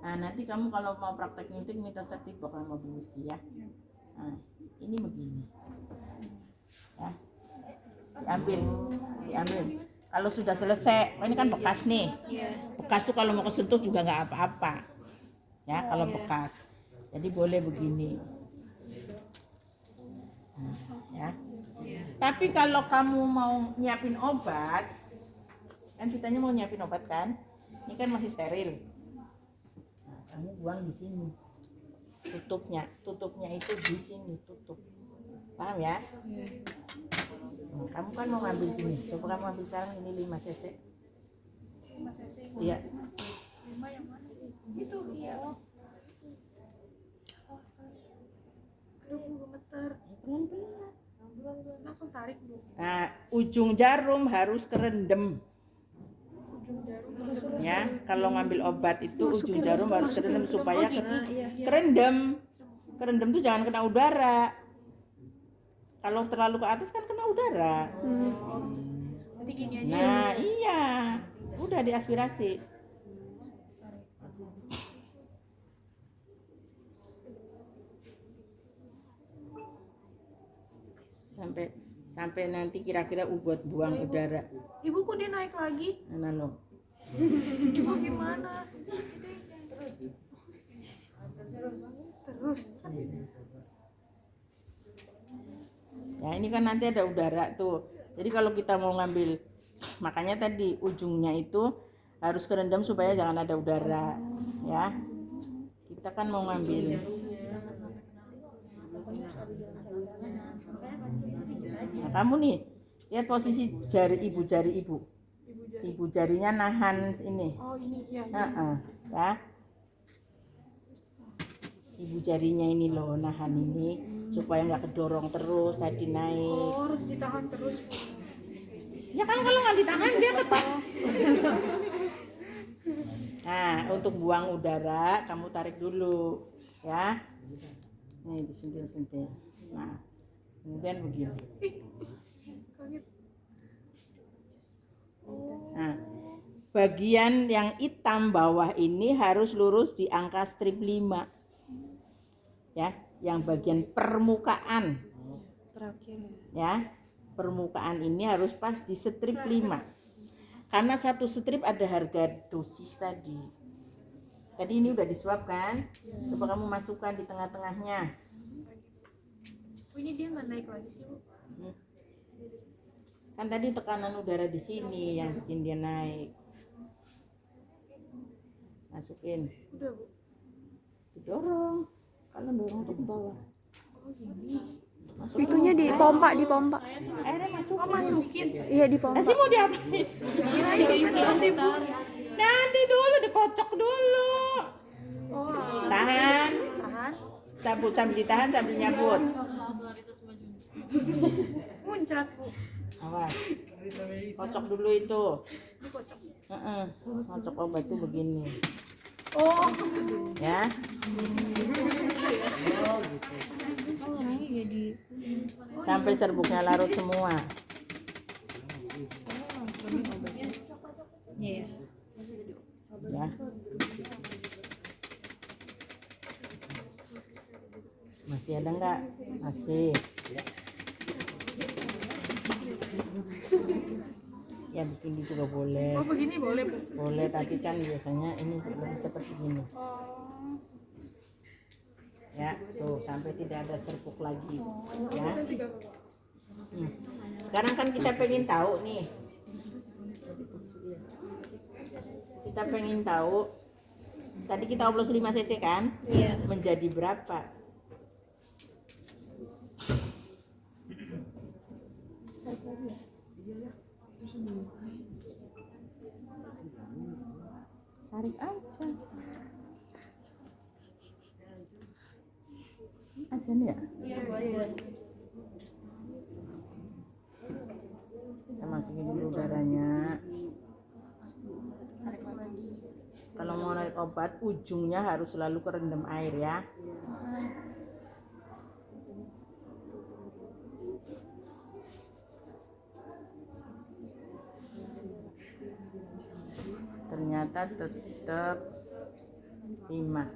Nah nanti kamu kalau mau praktek nyuntik minta safety box sama Bu Miski ya. Nah ini begini ya, diambil. Kalau sudah selesai, ini kan bekas nih. Bekas tuh kalau mau kesentuh juga nggak apa-apa ya kalau bekas. Jadi boleh begini. Nah, ya. Tapi kalau kamu mau nyiapin obat, kan ceritanya mau nyiapin obat kan? Ini kan masih steril. Nah, kamu buang di sini. Tutupnya itu di sini tutup. Paham ya? Nah, kamu kan mau ngambil sini. Coba kamu ambil sekarang ini 5 cc. 5 cc. Iya. 5 yang mana sih? Itu iya. Aduh, Bu, gemeter. Pelan-pelan. Langsung tarik, Bu. Nah, ujung jarum harus kerendam. Ya, kalau ngambil obat itu ujung jarum harus kerendam supaya kerendam. Kerendam tuh jangan kena udara. Kalau terlalu ke atas kan kena udara. Nanti gini aja. Nah, iya. Udah diaspirasi. Sampai nanti kira-kira buat buang udara. Ibu kok dia naik lagi? Mana lo? Ibu gimana? Terus. Ya ini kan nanti ada udara tuh. Jadi kalau kita mau ngambil, makanya tadi ujungnya itu harus kerendam supaya jangan ada udara. Ya. Kita kan mau ngambil. Nah, kamu nih lihat posisi jari ibu. Ibu jarinya nahan ini. Oh, ini ya. Ya. Ibu jarinya ini loh nahan ini supaya nggak kedorong terus tadi naik. Oh, harus ditahan terus, Bu. Ya kan kalau nggak ditahan dia ketahan. Nah untuk buang udara kamu tarik dulu ya. Nih disentil-sentil. Nah kemudian begini. Nah bagian yang hitam bawah ini harus lurus di angka strip 5 ya, yang bagian permukaan ya, permukaan ini harus pas di strip 5 karena satu strip ada harga dosis tadi ini udah disuapkan. Coba kamu masukkan di tengah-tengahnya. Oh, ini dia nggak naik lagi sih, Bu. Kan tadi tekanan udara di sini yang bikin dia naik. Masukin. Udah, Bu. Didorong. Kalau dorong tuh ke bawah. Itunya dipompa. Airnya masuk. Masukin. Iya dipompa. Sih mau diapain? Nanti dulu dikocok dulu. Oh, Tahan. Cabut sambil ditahan sambil nyabut. muncrat, Bu. Awas. Kocok dulu itu. Dikocok. Kocok obat itu begini. Oh. Ya. Sampai serbuknya larut semua. Iya. Ya. Masih ada enggak? Masih. Ya begini juga boleh. Oh, begini boleh, Bu. Boleh, tapi kan biasanya ini lebih cepat begini. Ya, tuh sampai tidak ada serbuk lagi. Ya. Sekarang kan kita pengen tahu nih. Kita pengen tahu. Tadi kita oplos 5 cc kan? Iya. Menjadi berapa? Tarik aja. Ajan ya? Iya, Bu Azan. Kita masukin dulu udaranya. Kalau mau narik obat, ujungnya harus selalu kerendam air ya. ternyata tetap 5.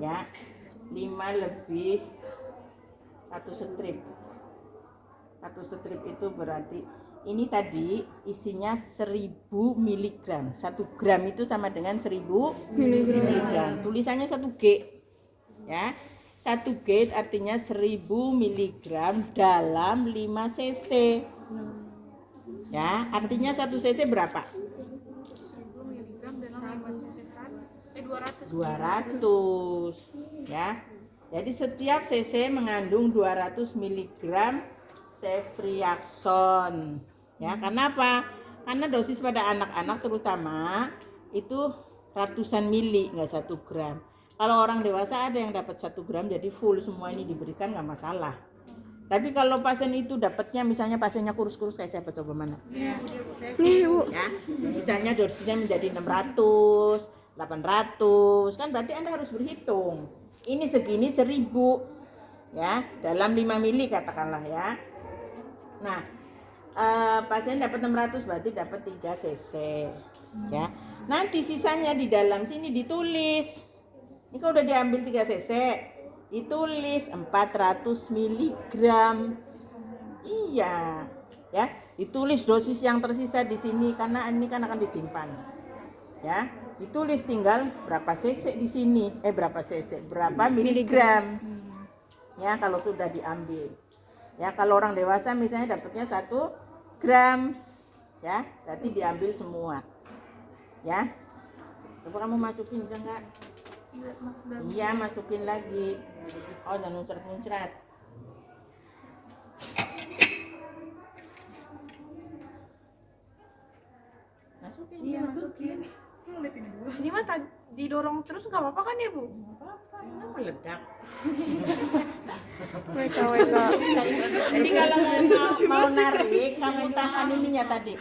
Ya, 5 lebih 1 strip. 1 strip itu berarti ini tadi isinya 1000 mg. 1 gram itu sama dengan 1000 mg. Tulisannya 1G. Ya. 1G artinya 1000 mg dalam 5 cc. Ya, artinya 1 cc berapa? 200. Ya. Jadi setiap cc mengandung 200 mg ceftriaxone. Ya, kenapa? Karena dosis pada anak-anak terutama itu ratusan mili, nggak 1 gram. Kalau orang dewasa ada yang dapat 1 gram, jadi full semua ini diberikan nggak masalah. Tapi kalau pasien itu dapatnya, misalnya pasiennya kurus-kurus kayak siapa, coba mana? Nih Bu. Ya, misalnya dosisnya menjadi 600, 800, kan berarti Anda harus berhitung. Ini segini 1000, ya, dalam 5 mili katakanlah ya. Nah, pasien dapat 600 berarti dapat 3 cc, ya. Nanti sisanya di dalam sini ditulis. Ini kalau udah diambil 3 cc, ditulis 400 mg. Iya, ya. Ditulis dosis yang tersisa di sini karena ini kan akan disimpan. Ya, ditulis tinggal berapa cc di sini. Berapa cc? Berapa miligram. Ya, kalau sudah diambil. Ya, kalau orang dewasa misalnya dapatnya 1 gram. Ya, berarti diambil semua. Ya. Coba kamu masukin enggak? Iya, masukin lagi. Oh, jangan muncrat-muncrat. Masukin. Iya, masukin. Ini mah didorong terus nggak apa-apa kan ya Bu? Apa-apa, ini meledak. WK. Jadi kalau mau narik, kamu tahan ininya tadi.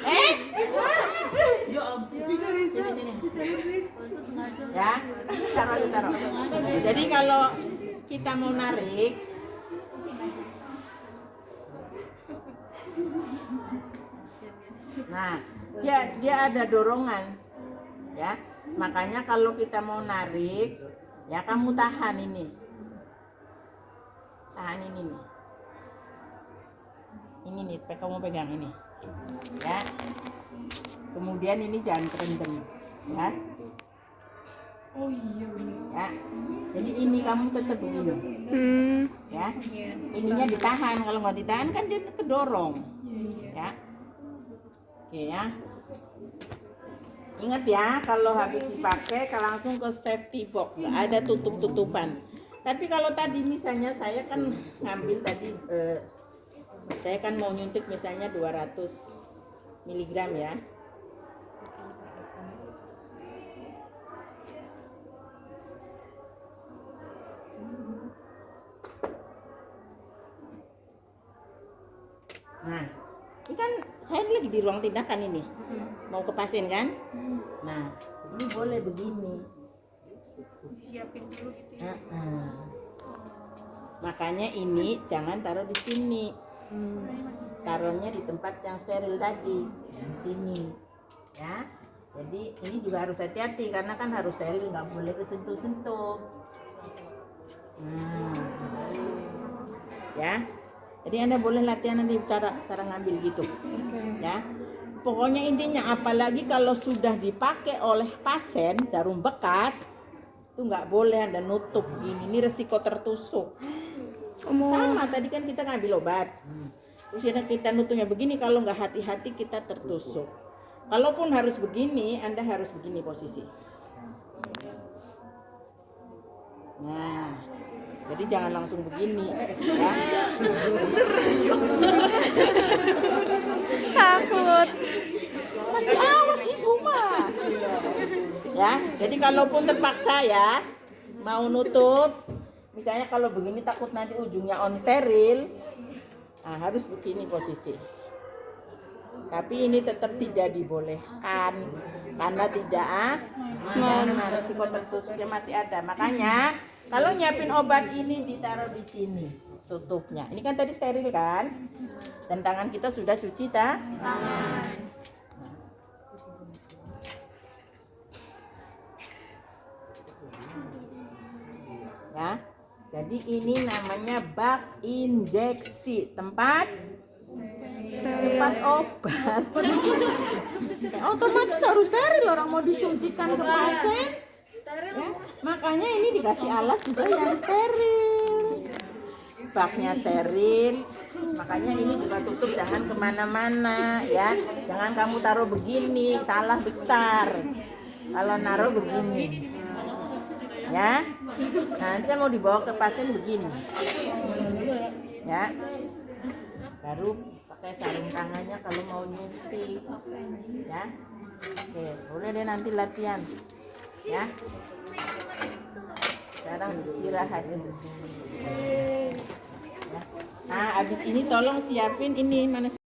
Ya ampun. Sini. Ya, taruh. Jadi kalau kita mau narik, nah, dia ada dorongan. Ya, makanya kalau kita mau narik, ya kamu tahan ini. Tahan ini nih. Ini nih, kamu pegang ini. Ya. Kemudian ini jangan kerendam, ya. Oh iya. Ya. Jadi ini kamu tetap begini. Ya. Ininya ditahan, kalau nggak ditahan kan dia kedorong. Ya. Oke ya. Ingat ya, kalau habis dipakai langsung ke safety box, nggak ada tutup-tutupan. Tapi kalau tadi misalnya saya kan ngambil tadi, saya kan mau nyuntik misalnya 200 mg ya. Nah, ini kan saya lagi di ruang tindakan ini, mau ke pasien kan. Nah, ini boleh begini. Siapin dulu gitu ya. Makanya ini jangan taruh di sini, taruhnya di tempat yang steril tadi, di sini, ya. Jadi ini juga harus hati-hati karena kan harus steril, nggak boleh kesentuh-sentuh. Ya. Jadi Anda boleh latihan nanti cara ngambil gitu, ya. Pokoknya intinya apalagi kalau sudah dipakai oleh pasien jarum bekas itu nggak boleh Anda nutup gini, ini resiko tertusuk. Sama tadi kan kita ngambil obat, terus kita nutupnya begini, kalau nggak hati-hati kita tertusuk. Kalaupun harus begini, Anda harus begini posisi. Nah, jadi jangan langsung begini, ya. Takut. Masih awas ibu mah. Ya, jadi kalaupun terpaksa ya mau nutup, misalnya kalau begini takut nanti ujungnya on steril, nah, harus begini posisi. Tapi ini tetap tidak dibolehkan karena tidak Mana? Resiko tertusuknya masih ada. Makanya kalau nyiapin obat ini ditaruh di sini tutupnya. Ini kan tadi steril kan? Dan tangan kita sudah cuci ya. Jadi ini namanya bak injeksi, tempat obat. Ya, otomatis harus steril, orang mau disuntikan ke pasien. Ya, makanya ini dikasih alas juga yang steril. Baknya steril, makanya ini juga tutup, jangan kemana-mana ya. Jangan kamu taruh begini, salah besar. Kalau naruh begini, ya. Nanti mau dibawa ke pasien begini, ya. Baru pakai sarung tangannya kalau mau nyuntik, ya. Oke, boleh deh nanti latihan, ya. Sekarang istirahat. Ya. Nah, abis ini tolong siapin ini mana